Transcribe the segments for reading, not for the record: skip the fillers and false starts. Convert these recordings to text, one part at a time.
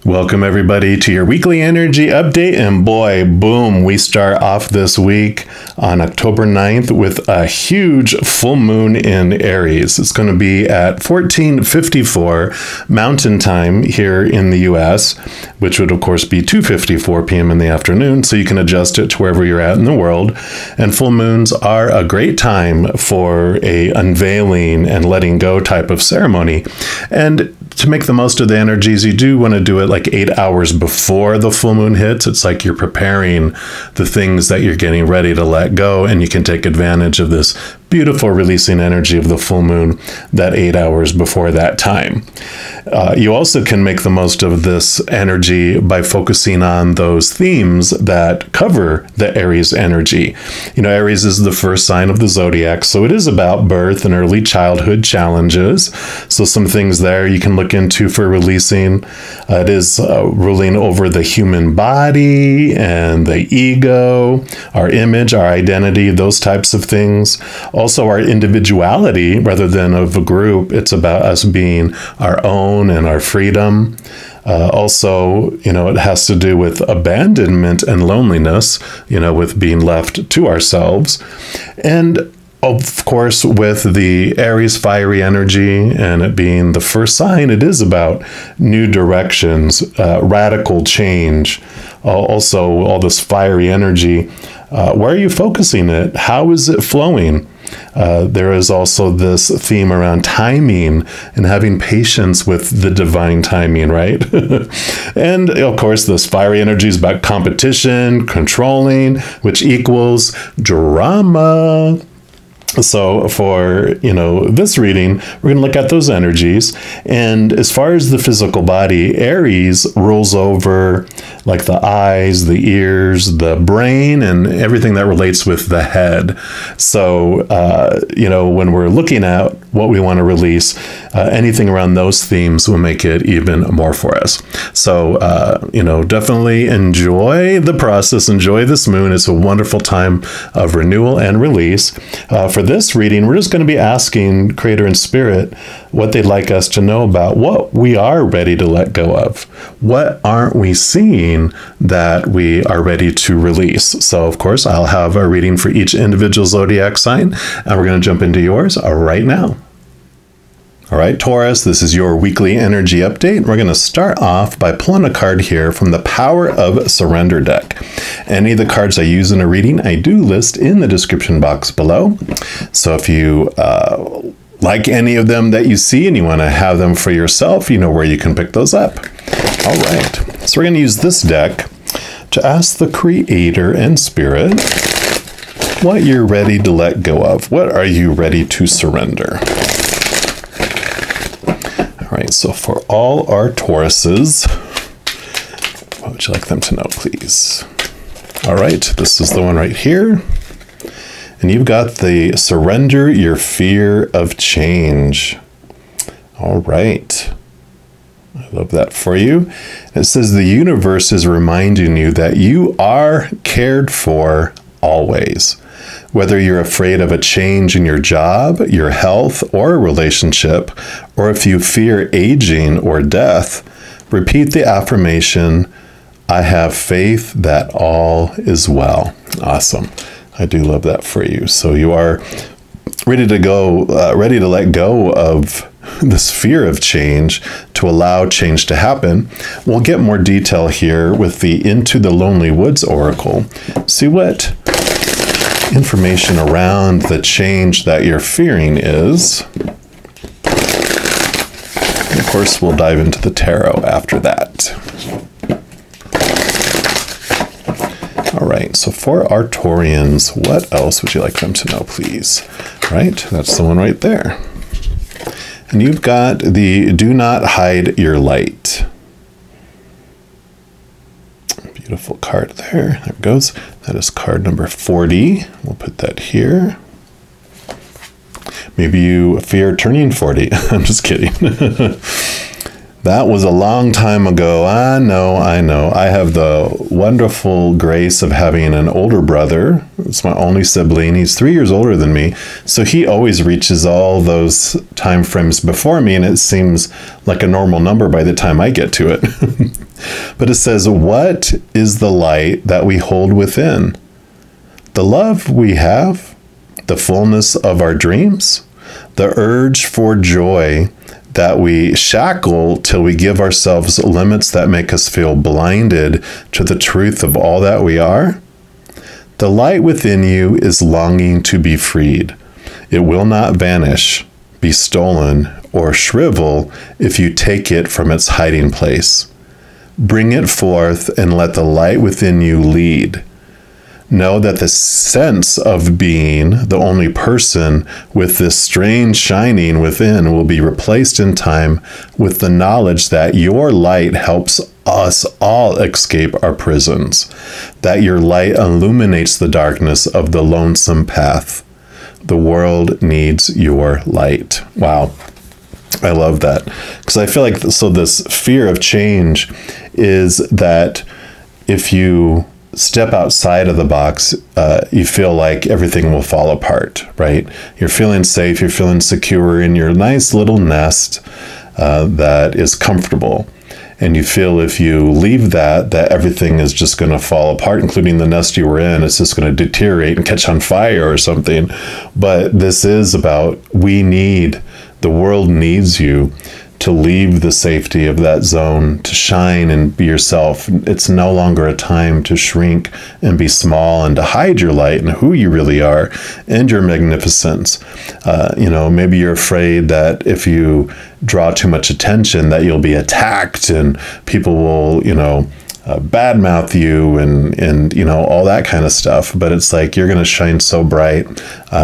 Welcome everybody to your weekly energy update, and boy, boom, we start off this week on October 9th with a huge full moon in Aries. It's going to be at 14:54 Mountain Time here in the US, which would of course be 2:54 p.m. in the afternoon, so you can adjust it to wherever you're at in the world. And full moons are a great time for a unveiling and letting go type of ceremony. And to make the most of the energies, you do want to do it like 8 hours before the full moon hits. It's like you're preparing the things that you're getting ready to let go, and you can take advantage of this beautiful releasing energy of the full moon that 8 hours before that time. You also can make the most of this energy by focusing on those themes that cover the Aries energy. You know, Aries is the first sign of the zodiac, so it is about birth and early childhood challenges. So some things there you can look into for releasing. It is ruling over the human body and the ego, our image, our identity, those types of things. Also our individuality rather than of a group. It's about us being our own and our freedom. Also, you know, it has to do with abandonment and loneliness, you know, with being left to ourselves. And of course, with the Aries fiery energy and it being the first sign, it is about new directions, radical change. Also, all this fiery energy. Where are you focusing it? How is it flowing? There is also this theme around timing and having patience with the divine timing, right? And of course, this fiery energy is about competition, controlling, which equals drama. So for, you know, this reading, we're going to look at those energies. And as far as the physical body, Aries rules over like the eyes, the ears, the brain, and everything that relates with the head. So, you know, when we're looking at what we want to release, anything around those themes will make it even more for us. So, you know, definitely enjoy the process, enjoy this moon. It's a wonderful time of renewal and release. For this reading, we're just going to be asking Creator and Spirit what they'd like us to know about what we are ready to let go of. What aren't we seeing that we are ready to release? So, of course, I'll have a reading for each individual zodiac sign, and we're going to jump into yours right now. All right, Taurus, this is your weekly energy update. We're going to start off by pulling a card here from the Power of Surrender deck. Any of the cards I use in a reading, I do list in the description box below. So if you like any of them that you see and you want to have them for yourself, you know where you can pick those up. All right, so we're going to use this deck to ask the Creator and Spirit what you're ready to let go of. What are you ready to surrender? All right, so for all our Tauruses, what would you like them to know, please? All right, this is the one right here. And you've got the surrender your fear of change. All right. I love that for you. It says the universe is reminding you that you are cared for always. Whether you're afraid of a change in your job, your health, or a relationship, or if you fear aging or death, repeat the affirmation, I have faith that all is well. Awesome. I do love that for you. So you are ready to go, ready to let go of this fear of change to allow change to happen. We'll get more detail here with the Into the Lonely Woods Oracle. See what information around the change that you're fearing is. And of course, we'll dive into the tarot after that. All right, so for our Taurians, what else would you like them to know, please? Right, that's the one right there. And you've got the Do Not Hide Your Light. Beautiful card there. There it goes. That is card number 40. We'll put that here. Maybe you fear turning 40. I'm just kidding. That was a long time ago. I know. I have the wonderful grace of having an older brother. It's my only sibling. He's 3 years older than me. So he always reaches all those time frames before me, and it seems like a normal number by the time I get to it. But it says, what is the light that we hold within? The love we have, the fullness of our dreams, the urge for joy that we shackle till we give ourselves limits that make us feel blinded to the truth of all that we are. The light within you is longing to be freed. It will not vanish, be stolen, or shrivel if you take it from its hiding place. Bring it forth and let the light within you lead. Know that the sense of being the only person with this strange shining within will be replaced in time with the knowledge that your light helps us all escape our prisons, that your light illuminates the darkness of the lonesome path. The world needs your light. Wow. I love that. Because I feel like, so this fear of change is that if you step outside of the box, you feel like everything will fall apart, right? You're feeling safe, you're feeling secure in your nice little nest that is comfortable. And you feel if you leave that everything is just going to fall apart, including the nest you were in. It's just going to deteriorate and catch on fire or something. But this is about, the world needs you to leave the safety of that zone, to shine and be yourself. It's no longer a time to shrink and be small and to hide your light and who you really are and your magnificence. Maybe you're afraid that if you draw too much attention that you'll be attacked and people will, badmouth you and all that kind of stuff. But it's like, you're going to shine so bright,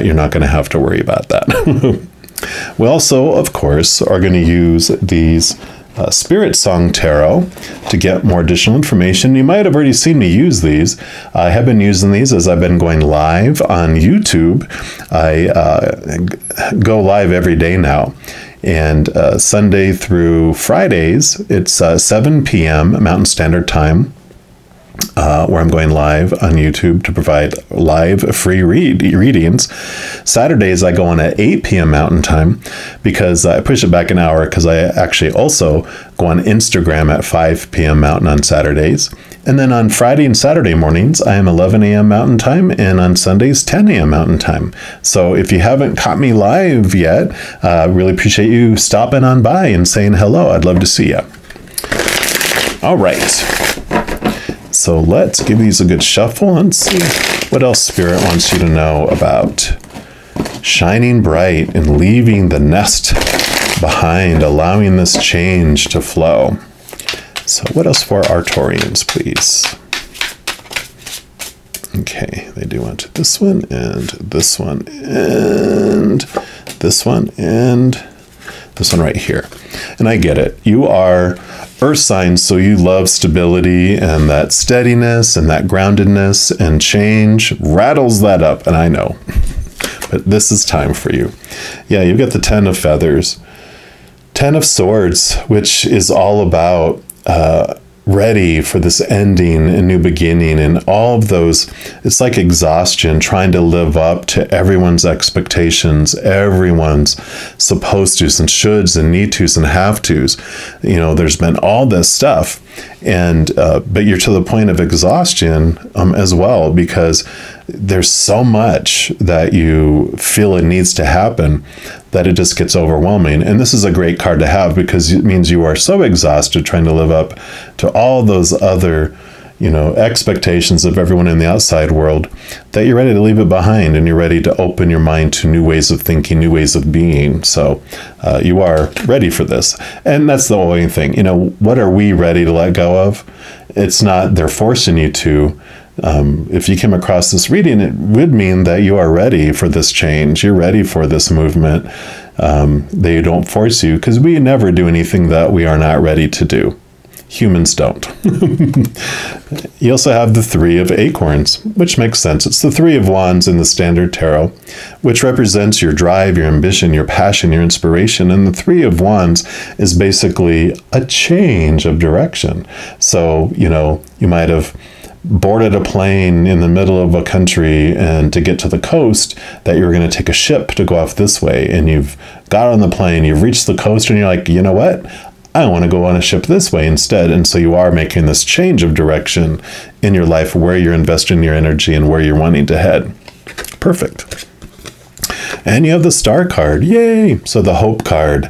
you're not going to have to worry about that. We also, of course, are going to use these Spirit Song Tarot to get more additional information. You might have already seen me use these. I have been using these as I've been going live on YouTube. I go live every day now. And Sunday through Fridays, it's 7 p.m. Mountain Standard Time. Where I'm going live on YouTube to provide live free readings. Saturdays I go on at 8 p.m. Mountain Time because I push it back an hour because I actually also go on Instagram at 5 p.m. Mountain on Saturdays. And then on Friday and Saturday mornings, I am 11 a.m. Mountain Time, and on Sundays, 10 a.m. Mountain Time. So if you haven't caught me live yet, really appreciate you stopping on by and saying hello. I'd love to see you. All right. So let's give these a good shuffle and see what else Spirit wants you to know about shining bright and leaving the nest behind, allowing this change to flow. So what else for our Taurians, please? Okay, they do want this one and this one and this one and this one right here. And I get it. You are Earth signs, so you love stability and that steadiness and that groundedness, and change rattles that up, and I know. But this is time for you. Yeah, you've got the 10 of Feathers. 10 of Swords, which is all about ready for this ending and new beginning, and all of those. It's like exhaustion, trying to live up to everyone's expectations. Everyone's supposed to's and shoulds and need to's and have to's. There's been all this stuff, and but you're to the point of exhaustion as well, because there's so much that you feel it needs to happen that it just gets overwhelming. And this is a great card to have because it means you are so exhausted trying to live up to all those other, expectations of everyone in the outside world, that you're ready to leave it behind and you're ready to open your mind to new ways of thinking, new ways of being. So you are ready for this. And that's the only thing. What are we ready to let go of? It's not they're forcing you to. If you came across this reading, it would mean that you are ready for this change. You're ready for this movement. They don't force you, because we never do anything that we are not ready to do. Humans don't. You also have the 3 of Acorns, which makes sense. It's the 3 of Wands in the Standard Tarot, which represents your drive, your ambition, your passion, your inspiration. And the 3 of Wands is basically a change of direction. So, you might have boarded a plane in the middle of a country, and to get to the coast, that you were going to take a ship to go off this way, and you've got on the plane, you've reached the coast, and you're like, you know what? I want to go on a ship this way instead. And so you are making this change of direction in your life, where you're investing your energy and where you're wanting to head. Perfect. And you have the Star card. Yay! So the Hope card.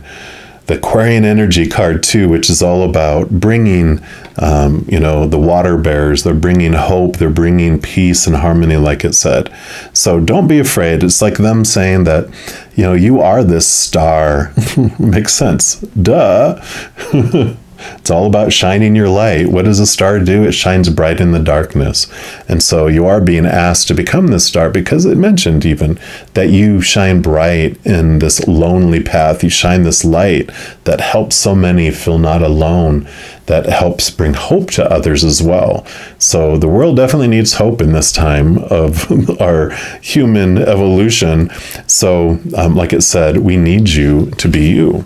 The Aquarian energy card too, which is all about bringing, the water bearers. They're bringing hope. They're bringing peace and harmony, like it said. So don't be afraid. It's like them saying that, you are this star. Makes sense. Duh. It's all about shining your light. What does a star do? It shines bright in the darkness. And so you are being asked to become this star, because it mentioned even that you shine bright in this lonely path. You shine this light that helps so many feel not alone, that helps bring hope to others as well. So the world definitely needs hope in this time of our human evolution. So like it said, we need you to be you.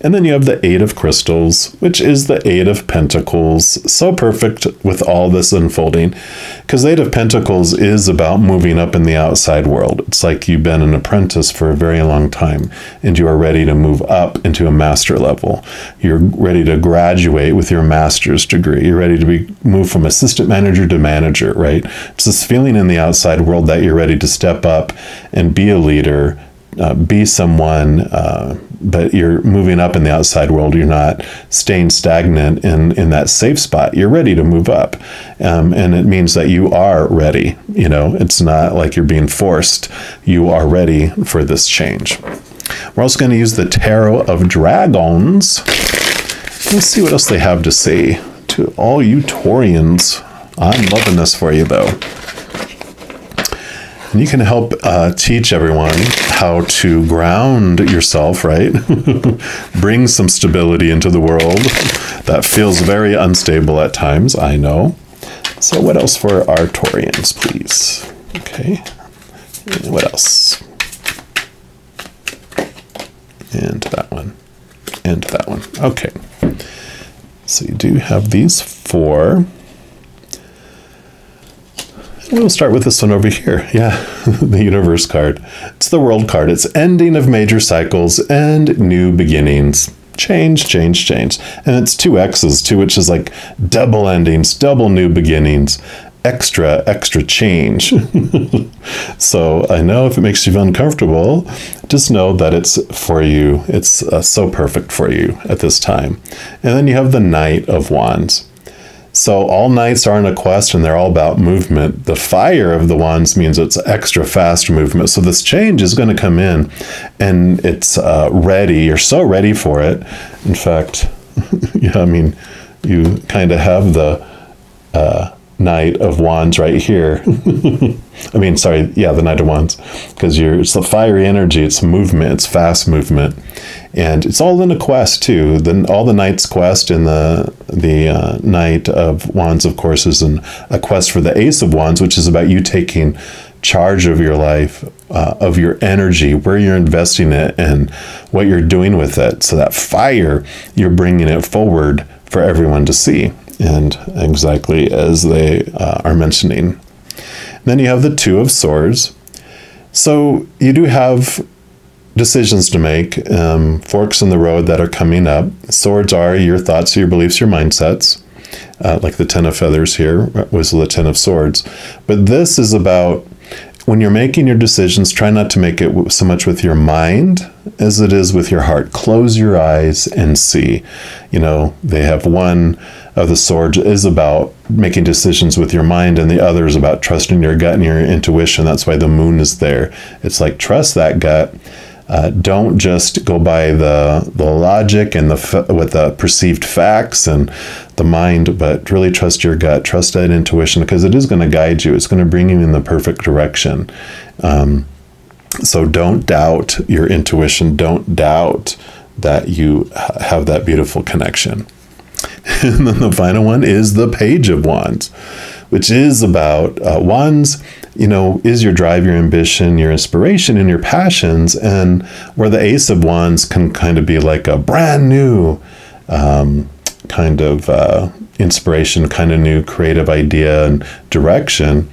And then you have the Eight of Crystals, which is the Eight of Pentacles. So perfect with all this unfolding, because the Eight of Pentacles is about moving up in the outside world. It's like you've been an apprentice for a very long time, and you are ready to move up into a master level. You're ready to graduate with your master's degree. You're ready to move from assistant manager to manager, right? It's this feeling in the outside world that you're ready to step up and be a leader, be someone, but you're moving up in the outside world. You're not staying stagnant in that safe spot. You're ready to move up. And it means that you are ready. It's not like you're being forced. You are ready for this change. We're also going to use the Tarot of Dragons. Let's see what else they have to say to all you Taurians. I'm loving this for you, though. And you can help teach everyone how to ground yourself, right? Bring some stability into the world that feels very unstable at times, I know. So what else for our Taurians, please? Okay. And what else? And that one. And that one. Okay. So you do have these four. We'll start with this one over here. Yeah, the Universe card. It's the World card. It's ending of major cycles and new beginnings. Change, change, change. And it's two X's too, which is like double endings, double new beginnings, extra, extra change. So I know if it makes you feel uncomfortable, just know that it's for you. It's so perfect for you at this time. And then you have the Knight of Wands. So all knights are on a quest, and they're all about movement. The Fire of the Wands means it's extra fast movement. So this change is going to come in, and it's ready. You're so ready for it. In fact, yeah, I mean, you kind of have the Knight of Wands right here. I mean, sorry, yeah, the Knight of Wands, because it's the fiery energy. It's movement. It's fast movement. And it's all in a quest too. All the Knight's quest, and the Knight of Wands, of course, is a quest for the Ace of Wands, which is about you taking charge of your life, of your energy, where you're investing it, and what you're doing with it. So that fire, you're bringing it forward for everyone to see, and exactly as they are mentioning. And then you have the Two of Swords. So you do have decisions to make, forks in the road that are coming up. Swords are your thoughts, your beliefs, your mindsets. Like the Ten of Feathers here was the Ten of Swords. But this is about when you're making your decisions, try not to make it so much with your mind as it is with your heart. Close your eyes and see. They have one of the swords is about making decisions with your mind, and the other is about trusting your gut and your intuition. That's why the moon is there. It's like, trust that gut. Don't just go by the logic and with the perceived facts and the mind, but really trust your gut, trust that intuition, because it is going to guide you. It's going to bring you in the perfect direction. So don't doubt your intuition. Don't doubt that you have that beautiful connection. And then the final one is the Page of Wands, which is about wands, is your drive, your ambition, your inspiration, and your passions. And where the Ace of Wands can kind of be like a brand new kind of inspiration, kind of new creative idea and direction.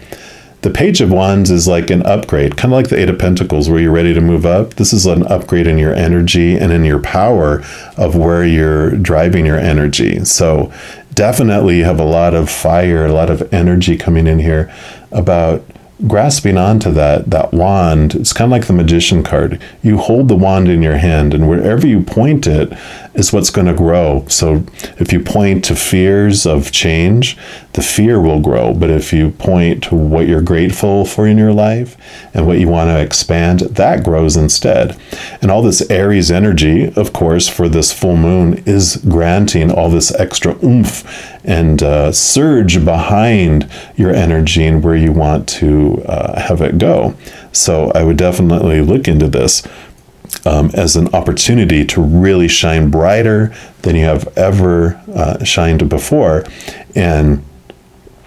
The Page of Wands is like an upgrade, kind of like the Eight of Pentacles, where you're ready to move up. This is an upgrade in your energy and in your power of where you're driving your energy. So definitely you have a lot of fire, a lot of energy coming in here about grasping onto that wand. It's kind of like the Magician card. You hold the wand in your hand, and wherever you point it is what's going to grow. So if you point to fears of change, the fear will grow. But if you point to what you're grateful for in your life and what you want to expand, that grows instead. And all this Aries energy, of course, for this full moon is granting all this extra oomph and surge behind your energy and where you want to have it go. So I would definitely look into this as an opportunity to really shine brighter than you have ever shined before. And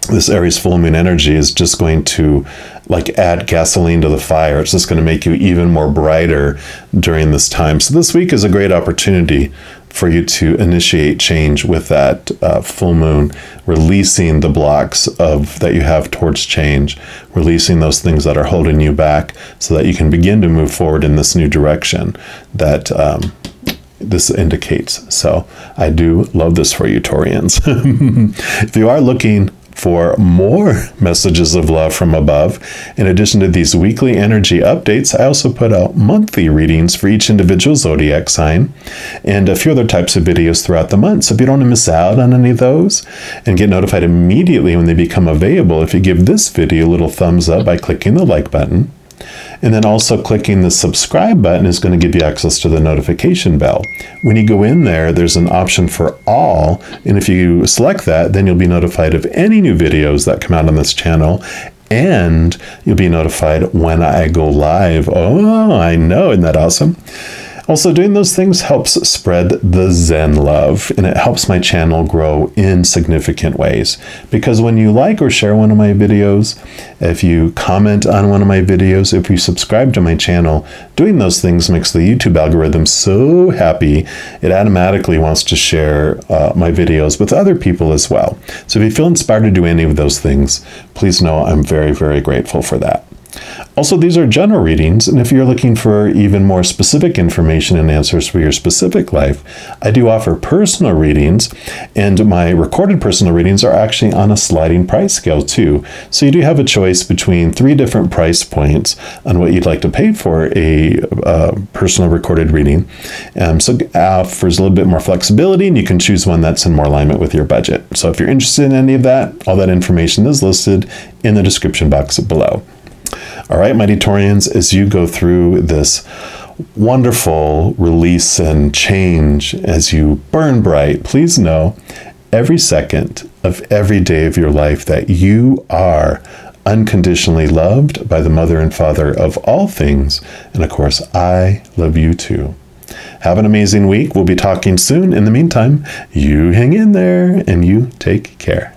this Aries full moon energy is just going to like add gasoline to the fire. It's just going to make you even more brighter during this time. So this week is a great opportunity for you to initiate change with that full moon, releasing the blocks that you have towards change, releasing those things that are holding you back so that you can begin to move forward in this new direction that this indicates. So I do love this for you, Taurians. If you are looking for more messages of love from above, in addition to these weekly energy updates, I also put out monthly readings for each individual zodiac sign and a few other types of videos throughout the month. So if you don't want to miss out on any of those and get notified immediately when they become available, if you give this video a little thumbs up by clicking the like button, and then also clicking the subscribe button is going to give you access to the notification bell. When you go in there, there's an option for all, and if you select that, then you'll be notified of any new videos that come out on this channel, and you'll be notified when I go live. Oh, I know, isn't that awesome? Also, doing those things helps spread the Zen love, and it helps my channel grow in significant ways. Because when you like or share one of my videos, if you comment on one of my videos, if you subscribe to my channel, doing those things makes the YouTube algorithm so happy, it automatically wants to share my videos with other people as well. So if you feel inspired to do any of those things, please know I'm very, very grateful for that. Also, these are general readings, and if you're looking for even more specific information and answers for your specific life, I do offer personal readings, and my recorded personal readings are actually on a sliding price scale too. So you do have a choice between 3 different price points on what you'd like to pay for a personal recorded reading. So it offers a little bit more flexibility, and you can choose one that's in more alignment with your budget. So if you're interested in any of that, all that information is listed in the description box below. All right, mighty Taurians, as you go through this wonderful release and change, as you burn bright, please know every second of every day of your life that you are unconditionally loved by the Mother and Father of all things. And of course, I love you too. Have an amazing week. We'll be talking soon. In the meantime, you hang in there and you take care.